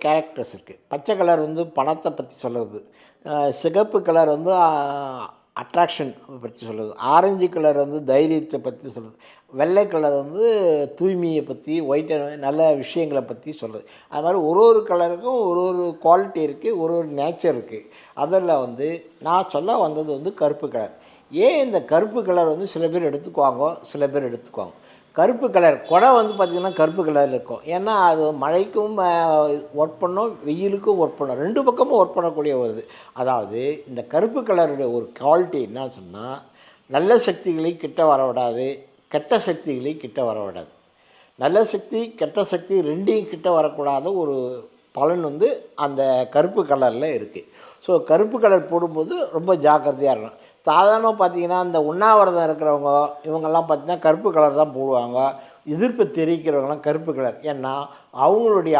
Characters இருக்குது. பச்சை colour வந்து பணத்தை பற்றி சொல்லுது. சிகப்பு கலர் வந்து அட்ராக்ஷன் பற்றி சொல்லுது. ஆரஞ்சு கலர் வந்து தைரியத்தை பற்றி சொல்லுது. வெள்ளை கலர் வந்து தூய்மையை பற்றி, ஒயிட் நல்ல விஷயங்களை பற்றி சொல்லுது. அது மாதிரி ஒரு ஒரு கலருக்கும் ஒரு ஒரு குவாலிட்டி இருக்குது, ஒரு ஒரு நேச்சர் இருக்குது. அதில் வந்து நான் சொல்ல வந்தது வந்து கருப்பு கலர். ஏன் இந்த கருப்பு கலர் வந்து சில பேர் எடுத்துக்குவாங்க, சில பேர் எடுத்துக்குவாங்க. கருப்பு கலர் கொடை வந்து பார்த்திங்கன்னா கருப்பு கலரில் இருக்கும். ஏன்னா அது மழைக்கும் ஒர்க் பண்ணும், வெயிலுக்கும் ஒர்க் பண்ணும், 2 பக்கமும் ஒர்க் பண்ணக்கூடிய வருது. அதாவது இந்த கருப்பு கலருடைய ஒரு குவாலிட்டி என்னன்னு சொன்னால், நல்ல சக்திகளை கிட்ட வர விடாது, கெட்ட சக்திகளை கிட்ட வர விடாது. நல்ல சக்தி கெட்ட சக்தி 2யும் கிட்ட வரக்கூடாத ஒரு பலன் வந்து அந்த கருப்பு கலரில் இருக்குது. ஸோ கருப்பு கலர் போடும்போது ரொம்ப ஜாக்கிரதையாக இருக்கணும். சாதாரணமாக பார்த்திங்கன்னா இந்த உண்ணாவிரதம் இருக்கிறவங்க இவங்கெல்லாம் பார்த்திங்கன்னா கருப்பு கலர் தான் போடுவாங்க. எதிர்ப்பு தெரிவிக்கிறவங்களாம் கருப்பு கலர். ஏன்னா அவங்களுடைய